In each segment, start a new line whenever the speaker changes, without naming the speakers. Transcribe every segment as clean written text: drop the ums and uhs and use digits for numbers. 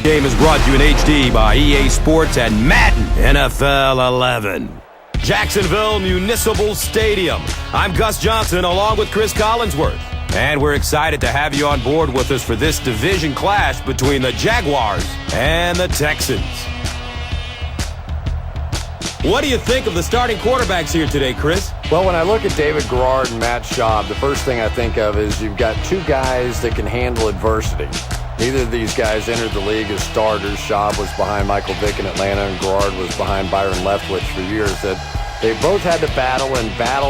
Game is brought to you in HD by EA Sports and Madden NFL 11. Jacksonville Municipal Stadium. I'm Gus Johnson along with Chris Collinsworth. And we're excited to have you on board with us for this division clash between the Jaguars and the Texans. What do you think of the starting quarterbacks here today, Chris?
Well, when I look at David Garrard and Matt Schaub, the first thing I think of is you've got two guys that can handle adversity. Neither of these guys entered the league as starters. Schaub was behind Michael Vick in Atlanta, and Garrard was behind Byron Leftwich for years. That they both had to battle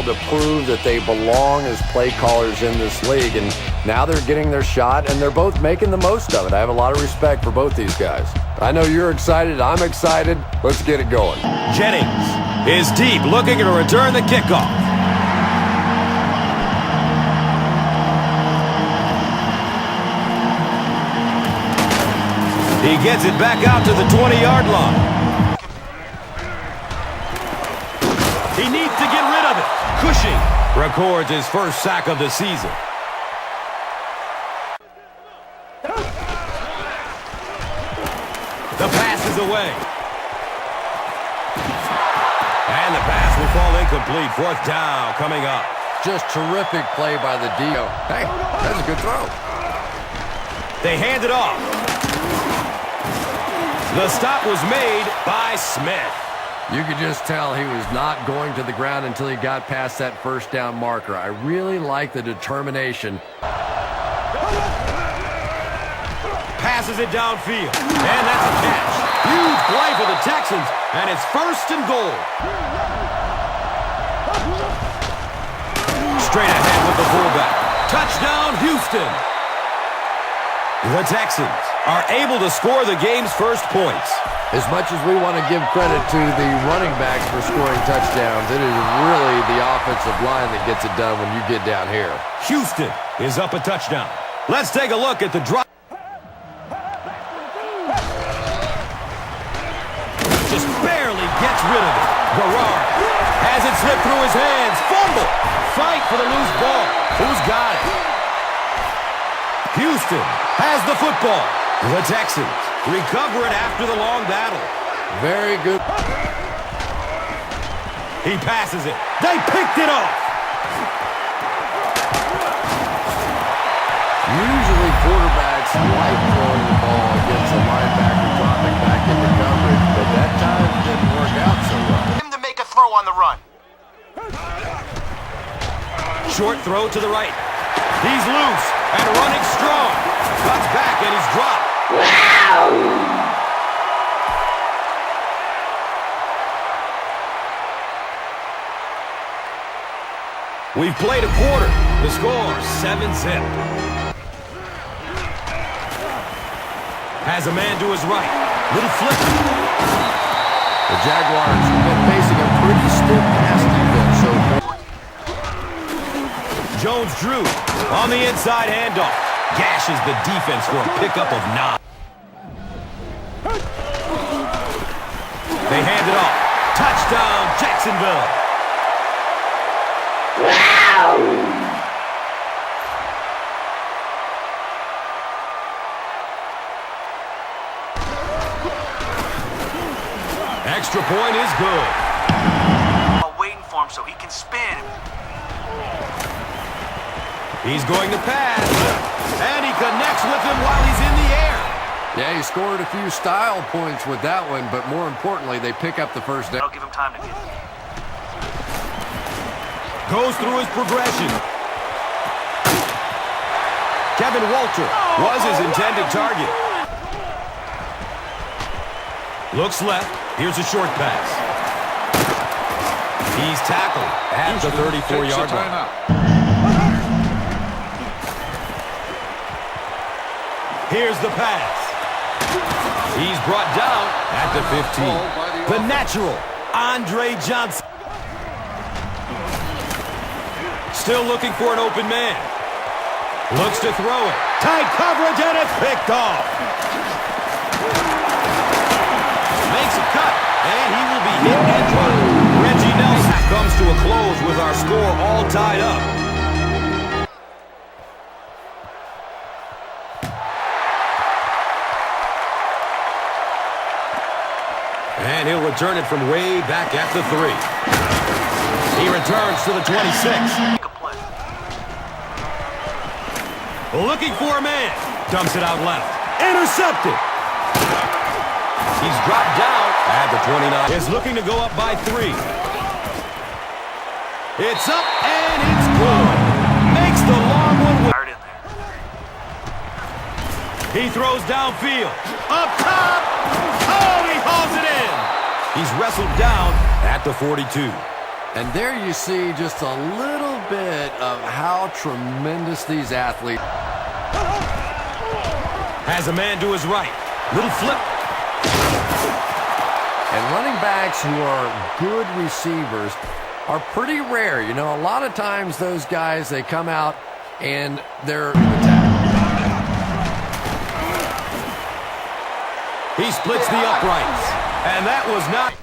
to prove that they belong as play callers in this league. And now they're getting their shot, and they're both making the most of it. I have a lot of respect for both these guys. I know you're excited. I'm excited. Let's get it going.
Jennings is deep, looking to return the kickoff. He gets it back out to the 20-yard line. He needs to get rid of it. Cushing records his first sack of the season. The pass is away. And the pass will fall incomplete. Fourth down coming up.
Just terrific play by the D.O. Hey, that's a good throw.
They hand it off. The stop was made by Smith.
You could just tell he was not going to the ground until he got past that first down marker. I really like the determination.
Passes it downfield. And that's a catch. Huge play for the Texans. And it's first and goal. Straight ahead with the fullback. Touchdown, Houston. The Texans are able to score the game's first points.
As much as we want to give credit to the running backs for scoring touchdowns, it is really the offensive line that gets it done when you get down here.
Houston is up a touchdown. Let's take a look at the drop. Just barely gets rid of it. Garrard has it slip through his hands. Fumble. Fight for the loose ball. Who's got it? Houston has the football. The Texans recover it after the long battle.
Very good.
He passes it. They picked it off.
Usually quarterbacks like throwing the ball against a linebacker dropping back into coverage, but that time it didn't work out so well.
Him to make a throw on the run.
Short throw to the right. He's loose and running strong. Cuts back and he's dropped. Wow! We've played a quarter. The score, 7-zip. Has a man to his right. Little flip.
The Jaguars have been facing a pretty stiff pass defense so far.
Jones drew on the inside handoff. Gashes the defense for a pickup of 9. They hand it off. Touchdown, Jacksonville. Wow! Extra point is good.
Waiting for him so he can spin.
He's going to pass. And he connects with him while he's in the air.
Yeah, he scored a few style points with that one, but more importantly, they pick up the first down.
That'll give him time to get it.
Goes through his progression. Kevin Walter was his intended target. Looks left. Here's a short pass. He's tackled at the 34-yard line. Here's the pass. He's brought down at the 15. The natural, Andre Johnson. Still looking for an open man. Looks to throw it. Tight coverage, and it's picked off. Makes a cut, and he will be hit and dropped. Reggie Nelson comes to a close with our score all tied up. And he'll return it from way back at the 3. He returns to the 26.
Good play.
Looking for a man. Dumps it out left. Intercepted. He's dropped down at the 29. Is looking to go up by 3. It's up and it's good. Makes the long one.
Hard in there.
He throws downfield. Up top. Oh, he hauls it in. He's wrestled down at the 42.
And there you see just a little bit of how tremendous these athletes.
Has a man to his right. Little flip.
And running backs who are good receivers are pretty rare. You know, a lot of times those guys, they come out and they're attacked.
He splits the uprights. And that was not.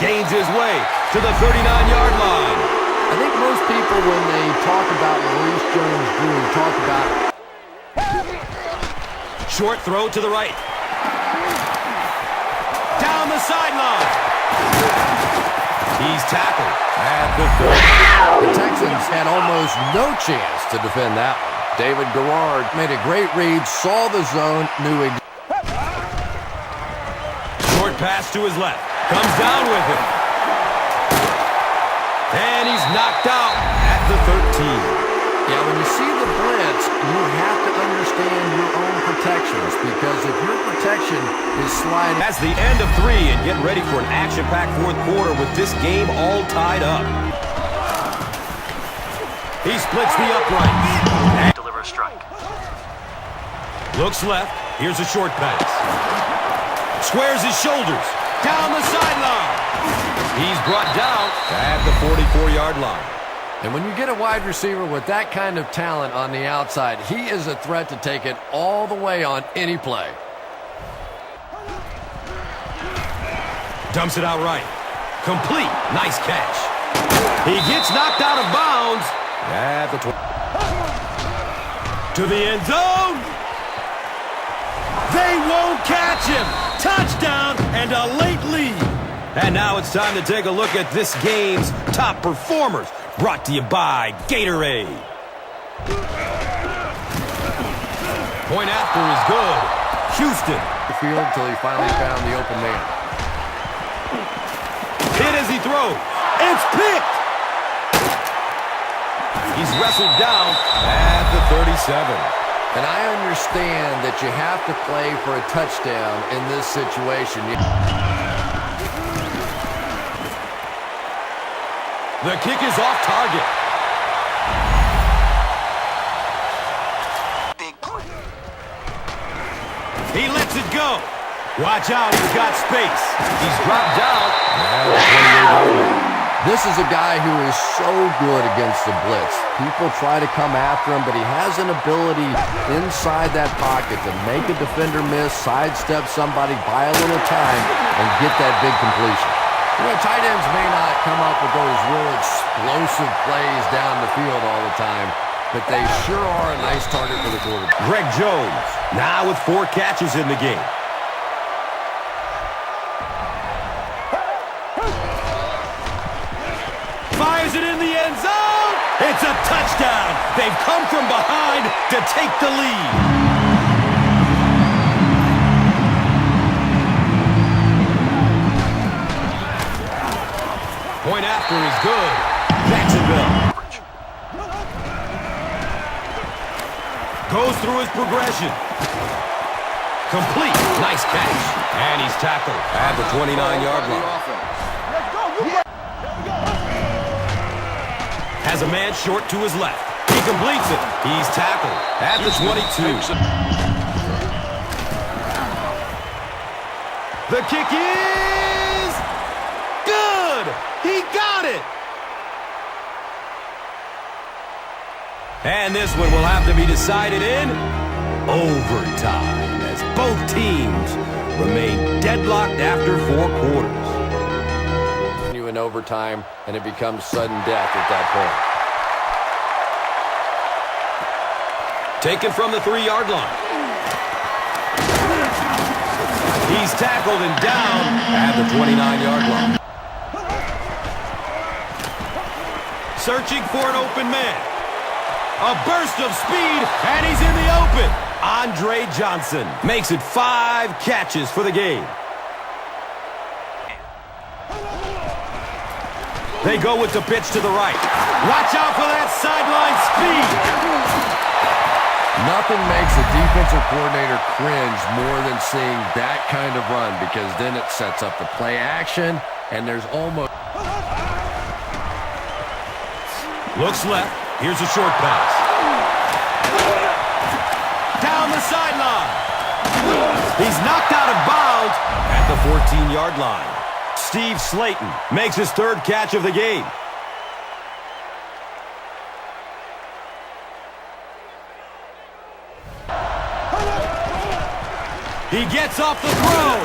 Gains his way to the 39-yard line.
I think most people, when they talk about Maurice Jones-Drew, talk about
short throw to the right. Down the sideline. He's tackled at the 30.
the Texans had almost no chance to defend that one. David Garrard made a great read, saw the zone, knew
Short pass to his left. Comes down with it. And he's knocked out at the 13.
Yeah, when you see the blitz, you have to understand your own protections, because if your protection is sliding.
That's the end of 3 and get ready for an action-packed fourth quarter with this game all tied up. He splits the uprights.
Deliver a strike.
Looks left. Here's a short pass. Squares his shoulders. Down the sideline. He's brought down at the 44-yard line.
And when you get a wide receiver with that kind of talent on the outside, he is a threat to take it all the way on any play.
Dumps it out right. Complete. Nice catch. He gets knocked out of bounds at the 20. To the end zone. They won't catch him. Touchdown and a late lead. And now it's time to take a look at this game's top performers. Brought to you by Gatorade. Point after is good. Houston.
The field until he finally found the open man.
Hit as he throws. It's picked. He's wrestled down at the 37.
And I understand that you have to play for a touchdown in this situation.
The kick is off target.
Big play.
He lets it go. Watch out, he's got space. He's dropped down.
This is a guy who is so good against the blitz. People try to come after him, but he has an ability inside that pocket to make a defender miss, sidestep somebody, buy a little time, and get that big completion. You know, tight ends may not come up with those real explosive plays down the field all the time, but they sure are a nice target for the quarterback.
Greg Jones, now with 4 catches in the game. Fires it in the end zone. It's a touchdown. They've come from behind to take the lead. Point after is good. Jacksonville goes through his progression. Complete. Nice catch. And he's tackled at the 29-yard line. Has a man short to his left. He completes it. He's tackled at the 22. The kick is good. He got it. And this one will have to be decided in overtime as both teams remain deadlocked after 4 quarters.
In overtime, and it becomes sudden death at that point.
Taken from the 3-yard line. He's tackled and down at the 29-yard line. Searching for an open man. A burst of speed, and he's in the open. Andre Johnson makes it 5 catches for the game. They go with the pitch to the right. Watch out for that sideline speed.
Nothing makes a defensive coordinator cringe more than seeing that kind of run, because then it sets up the play action, and there's almost...
Looks left. Here's a short pass. Down the sideline. He's knocked out of bounds at the 14-yard line. Steve Slayton makes his 3rd catch of the game. He gets off the throw.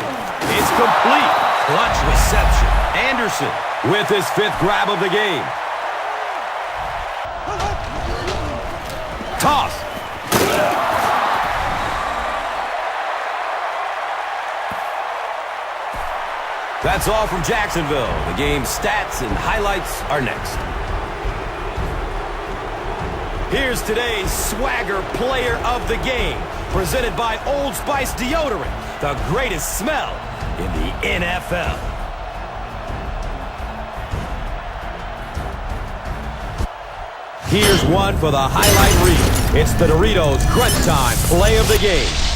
It's complete. Clutch reception. Anderson with his 5th grab of the game. Toss. That's all from Jacksonville. The game's stats and highlights are next. Here's today's Swagger Player of the Game, presented by Old Spice Deodorant, the greatest smell in the NFL. Here's one for the highlight reel. It's the Doritos Crunch Time Play of the Game.